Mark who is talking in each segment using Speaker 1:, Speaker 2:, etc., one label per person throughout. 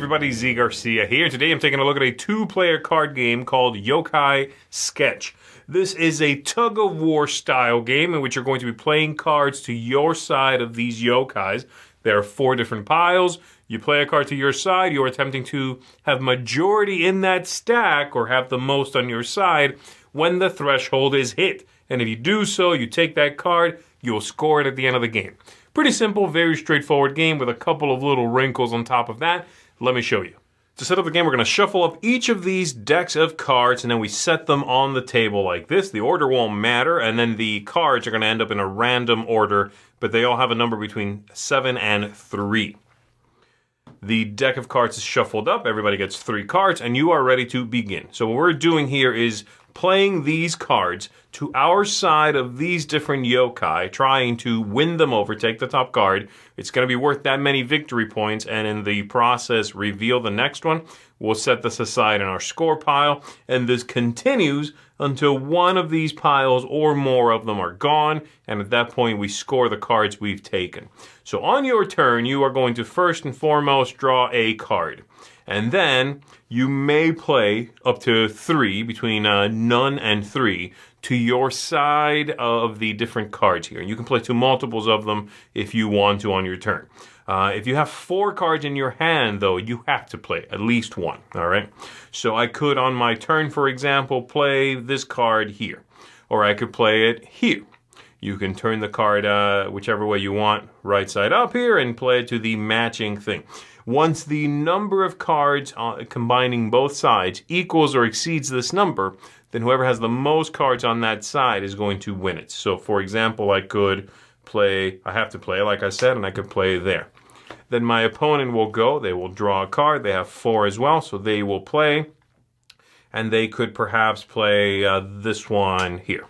Speaker 1: everybody, Z Garcia here. Today I'm taking a look at a two-player card game called Yokai Sketch. This is a tug-of-war style game in which you're going to be playing cards to your side of these yokais. There are 4 different piles. You play a card to your side. You're attempting to have majority in that stack or have the most on your side when the threshold is hit. And if you do so, you take that card, you'll score it at the end of the game. Pretty simple, very straightforward game with a couple of little wrinkles on top of that. Let me show you. To set up the game, we're going to shuffle up each of these decks of cards, and then we set them on the table like this. The order won't matter, and then the cards are going to end up in a random order, but they all have a number between 7 and 3. The deck of cards is shuffled up, everybody gets 3 cards, and you are ready to begin. So what we're doing here is playing these cards to our side of these different yokai, trying to win them over, take the top card. It's going to be worth that many victory points, and in the process, reveal the next one. We'll set this aside in our score pile, and this continues until one of these piles or more of them are gone, and at that point, we score the cards we've taken. So on your turn, you are going to first and foremost draw a card. And then you may play up to 3, between none and 3, to your side of the different cards here. And you can play 2 multiples of them if you want to on your turn. If you have 4 cards in your hand, though, you have to play at least 1, all right? So I could, on my turn, for example, play this card here. Or I could play it here. You can turn the card whichever way you want, right side up here, and play it to the matching thing. Once the number of cards combining both sides equals or exceeds this number, then whoever has the most cards on that side is going to win it. So, for example, I have to play, like I said, and I could play there. Then my opponent will go, they will draw a card, they have 4 as well, so they will play, and they could perhaps play this one here.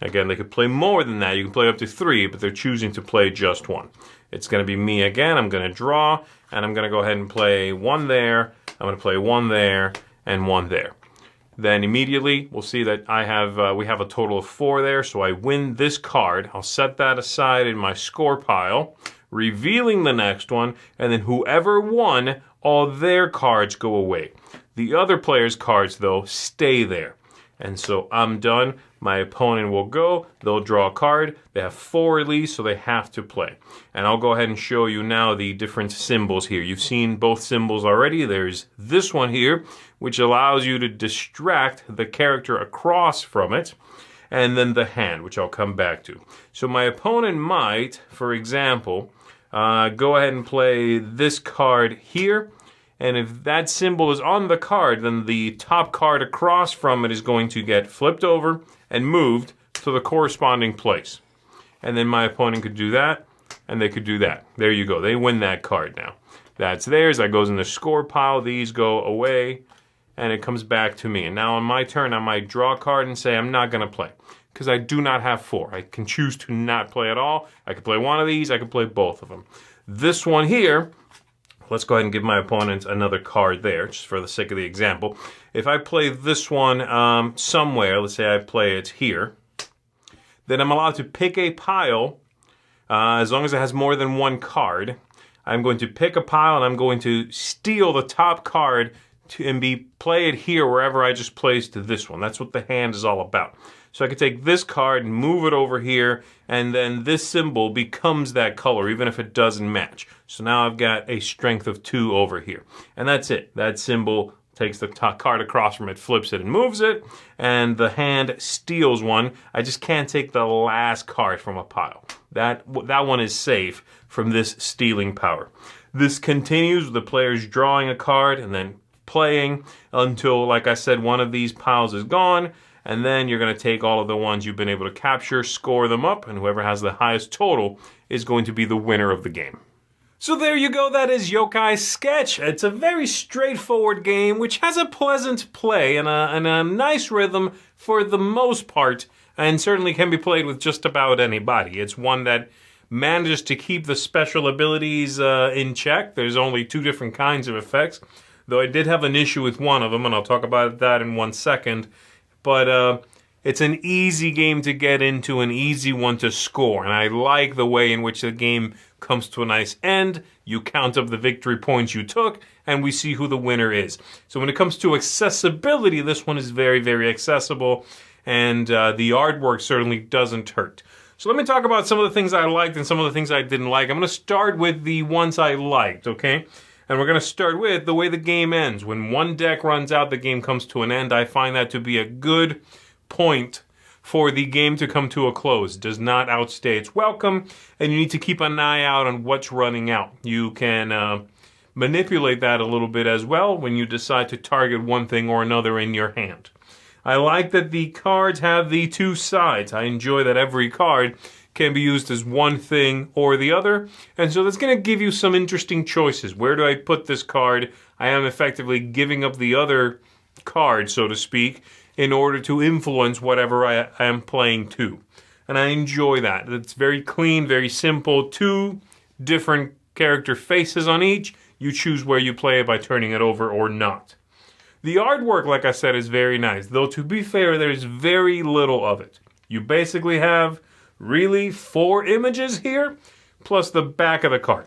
Speaker 1: Again, they could play more than that. You can play up to 3, but they're choosing to play just 1. It's going to be me again. I'm going to draw, and I'm going to go ahead and play 1 there. I'm going to play 1 there and 1 there. Then immediately, we'll see that we have a total of 4 there, so I win this card. I'll set that aside in my score pile, revealing the next one, and then whoever won, all their cards go away. The other player's cards, though, stay there. And so I'm done. My opponent will go. They'll draw a card. They have 4 at least, so they have to play. And I'll go ahead and show you now the different symbols here. You've seen both symbols already. There's this one here, which allows you to distract the character across from it. And then the hand, which I'll come back to. So my opponent might, for example, go ahead and play this card here. And if that symbol is on the card, then the top card across from it is going to get flipped over and moved to the corresponding place. And then my opponent could do that, and they could do that. There you go. They win that card now. That's theirs. That goes in the score pile. These go away, and it comes back to me. And now on my turn, I might draw a card and say I'm not going to play because I do not have 4. I can choose to not play at all. I could play one of these. I could play both of them. This one here, let's go ahead and give my opponent another card there, just for the sake of the example. If I play this one somewhere, let's say I play it here, then I'm allowed to pick a pile, as long as it has more than 1 card. I'm going to pick a pile, and I'm going to steal the top card and play it here wherever I just placed this one. That's what the hand is all about. So I could take this card and move it over here, and then this symbol becomes that color, even if it doesn't match. So now I've got a strength of 2 over here. And that's it. That symbol takes the top card across from it, flips it, and moves it, and the hand steals one. I just can't take the last card from a pile. That one is safe from this stealing power. This continues with the players drawing a card and then playing until, like I said, one of these piles is gone. And then you're going to take all of the ones you've been able to capture, score them up, and whoever has the highest total is going to be the winner of the game. So there you go, that is Yokai Sketch. It's a very straightforward game which has a pleasant play and a nice rhythm for the most part, and certainly can be played with just about anybody. It's one that manages to keep the special abilities in check. There's only 2 different kinds of effects, though I did have an issue with one of them, and I'll talk about that in 1 second. But It's an easy game to get into, an easy one to score. And I like the way in which the game comes to a nice end. You count up the victory points you took, and we see who the winner is. So when it comes to accessibility, this one is very, very accessible. And the artwork certainly doesn't hurt. So let me talk about some of the things I liked and some of the things I didn't like. I'm going to start with the ones I liked, okay? And we're going to start with the way the game ends. When one deck runs out, the game comes to an end. I find that to be a good point for the game to come to a close. It does not outstay its welcome, and you need to keep an eye out on what's running out. You can manipulate that a little bit as well when you decide to target one thing or another in your hand. I like that the cards have the two sides. I enjoy that every card can be used as one thing or the other, and so that's going to give you some interesting choices. Where do I put this card? I am effectively giving up the other card, so to speak, in order to influence whatever I am playing to. And I enjoy that. It's very clean, very simple. Two different character faces on each. You choose where you play it by turning it over or not. The artwork, like I said, is very nice. Though, to be fair, there's very little of it. You basically have, really, 4 images here, plus the back of the card,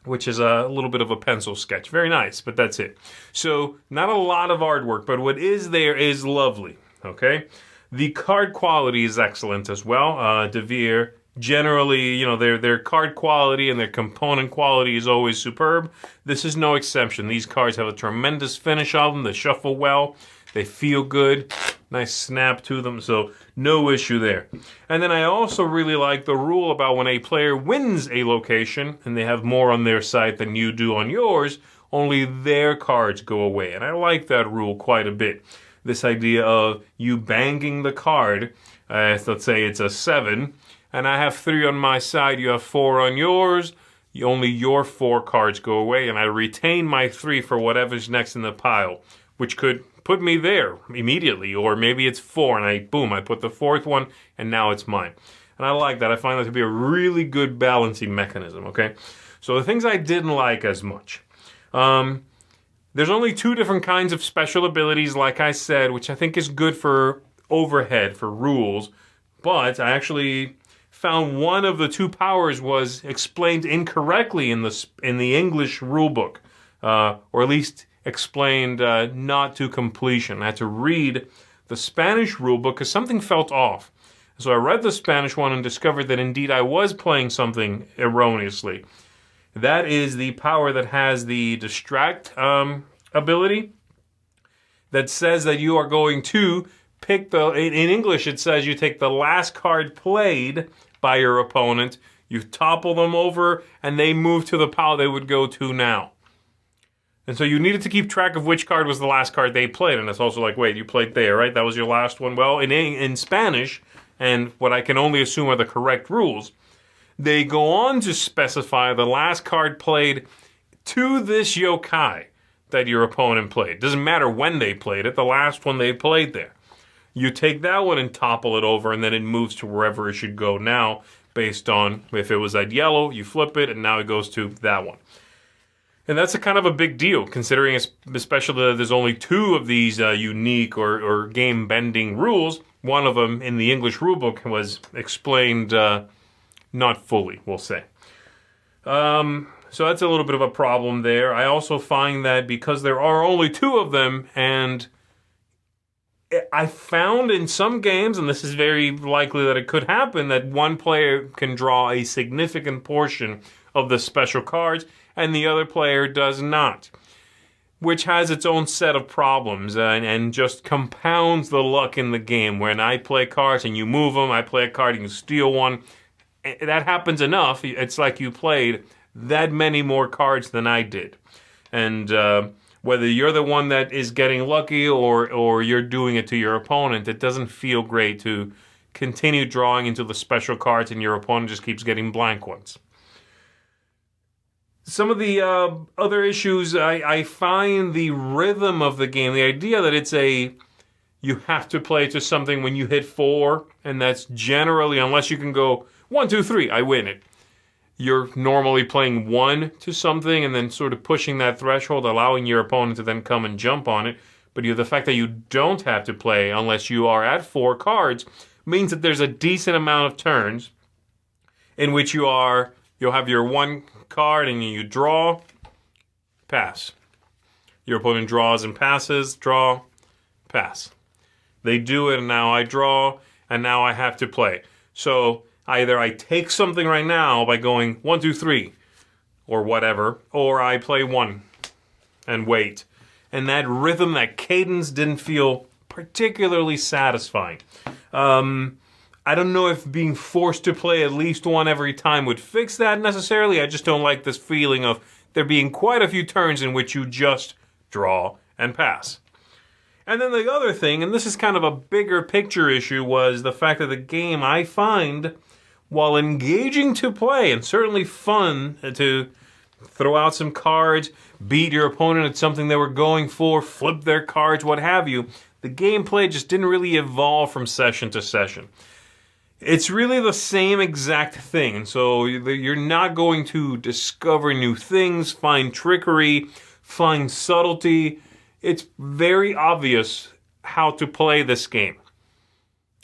Speaker 1: which is a little bit of a pencil sketch. Very nice, but that's it. So, not a lot of artwork, but what is there is lovely, okay? The card quality is excellent as well. De Beer, generally, you know, their card quality and their component quality is always superb. This is no exception. These cards have a tremendous finish on them. They shuffle well. They feel good. Nice snap to them, so no issue there. And then I also really like the rule about when a player wins a location and they have more on their side than you do on yours, only their cards go away. And I like that rule quite a bit. This idea of you banging the card, let's say it's a 7, and I have 3 on my side, you have 4 on yours, only your 4 cards go away, and I retain my 3 for whatever's next in the pile, which could put me there immediately, or maybe it's 4, and I put the 4th one, and now it's mine. And I like that. I find that to be a really good balancing mechanism, okay? So the things I didn't like as much. There's only 2 different kinds of special abilities, like I said, which I think is good for overhead, for rules, but I actually found one of the 2 powers was explained incorrectly in the English rulebook, or at least explained not to completion. I had to read the Spanish rulebook because something felt off. So I read the Spanish one and discovered that indeed I was playing something erroneously. That is the power that has the distract ability that says that you are going to pick in English it says you take the last card played by your opponent, you topple them over, and they move to the pile they would go to now. And so you needed to keep track of which card was the last card they played, and it's also like, wait, you played there, right? That was your last one. Well, in Spanish, and what I can only assume are the correct rules, they go on to specify the last card played to this yokai that your opponent played. Doesn't matter when they played it, the last one they played there. You take that one and topple it over, and then it moves to wherever it should go now, based on if it was at yellow, you flip it, and now it goes to that one. And that's a kind of a big deal, considering especially that there's only 2 of these unique or game-bending rules. One of them in the English rulebook was explained not fully, we'll say. So that's a little bit of a problem there. I also find that because there are only 2 of them, and I found in some games, and this is very likely that it could happen, that one player can draw a significant portion of the special cards, and the other player does not, which has its own set of problems and just compounds the luck in the game. When I play cards and you move them, I play a card and you steal one. That happens enough. It's like you played that many more cards than I did. And whether you're the one that is getting lucky or you're doing it to your opponent, it doesn't feel great to continue drawing into the special cards and your opponent just keeps getting blank ones. Some of the other issues, I find the rhythm of the game, the idea that you have to play to something when you hit 4, and that's generally, unless you can go 1, 2, 3, I win it. You're normally playing 1 to something and then sort of pushing that threshold, allowing your opponent to then come and jump on it. But the fact that you don't have to play unless you are at 4 cards means that there's a decent amount of turns in which you'll have your 1 card and you draw, pass. Your opponent draws and passes, draw, pass. They do it, and now I draw, and now I have to play. So either I take something right now by going 1, 2, 3, or whatever, or I play 1 and wait. And that rhythm, that cadence didn't feel particularly satisfying. I don't know if being forced to play at least 1 every time would fix that necessarily. I just don't like this feeling of there being quite a few turns in which you just draw and pass. And then the other thing, and this is kind of a bigger picture issue, was the fact that the game, I find, while engaging to play and certainly fun to throw out some cards, beat your opponent at something they were going for, flip their cards, what have you, the gameplay just didn't really evolve from session to session. It's really the same exact thing, and so you're not going to discover new things, find trickery, find subtlety. It's very obvious how to play this game.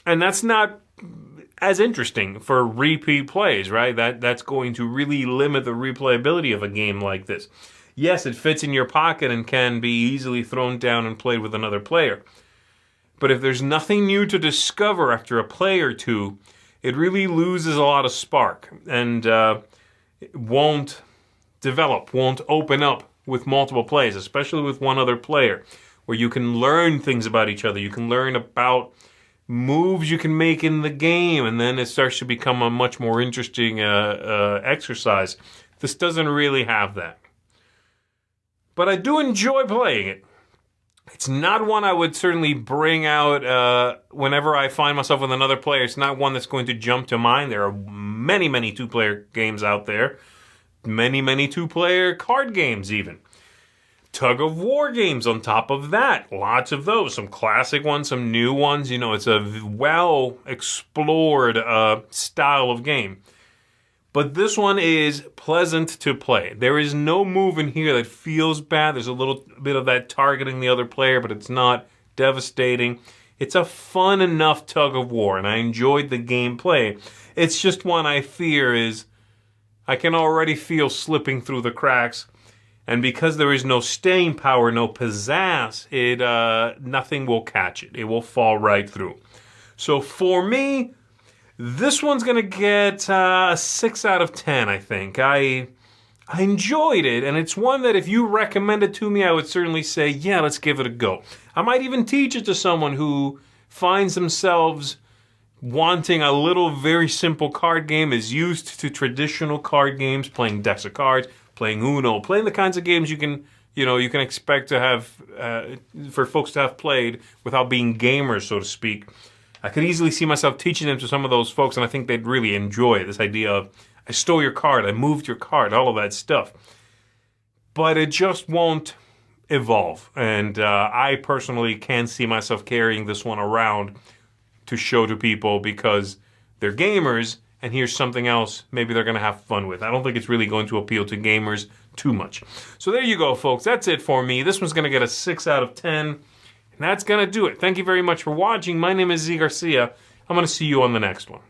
Speaker 1: And that's not as interesting for repeat plays, right? That's going to really limit the replayability of a game like this. Yes, it fits in your pocket and can be easily thrown down and played with another player. But if there's nothing new to discover after a play or two, it really loses a lot of spark and it won't develop, won't open up with multiple plays, especially with one other player, where you can learn things about each other. You can learn about moves you can make in the game, and then it starts to become a much more interesting exercise. This doesn't really have that. But I do enjoy playing it. It's not one I would certainly bring out whenever I find myself with another player. It's not one that's going to jump to mind. There are many, many 2-player games out there. Many, many 2-player card games even. Tug-of-war games on top of that. Lots of those. Some classic ones, some new ones. It's a well-explored style of game. But this one is pleasant to play. There is no move in here that feels bad. There's a little bit of that targeting the other player, but it's not devastating. It's a fun enough tug-of-war, and I enjoyed the gameplay. It's just one I fear I can already feel slipping through the cracks. And because there is no staying power, no pizzazz, nothing will catch it. It will fall right through. So for me, this one's going to get a 6 out of 10, I think. I enjoyed it, and it's one that if you recommend it to me, I would certainly say, yeah, let's give it a go. I might even teach it to someone who finds themselves wanting a little very simple card game, is used to traditional card games, playing decks of cards, playing Uno, playing the kinds of games you can expect to have, for folks to have played without being gamers, so to speak. I could easily see myself teaching them to some of those folks, and I think they'd really enjoy this idea of, I stole your card, I moved your card, all of that stuff. But it just won't evolve, and I personally can't see myself carrying this one around to show to people because they're gamers, and here's something else maybe they're going to have fun with. I don't think it's really going to appeal to gamers too much. So there you go, folks. That's it for me. This one's going to get a 6 out of 10. And that's going to do it. Thank you very much for watching. My name is Z Garcia. I'm going to see you on the next one.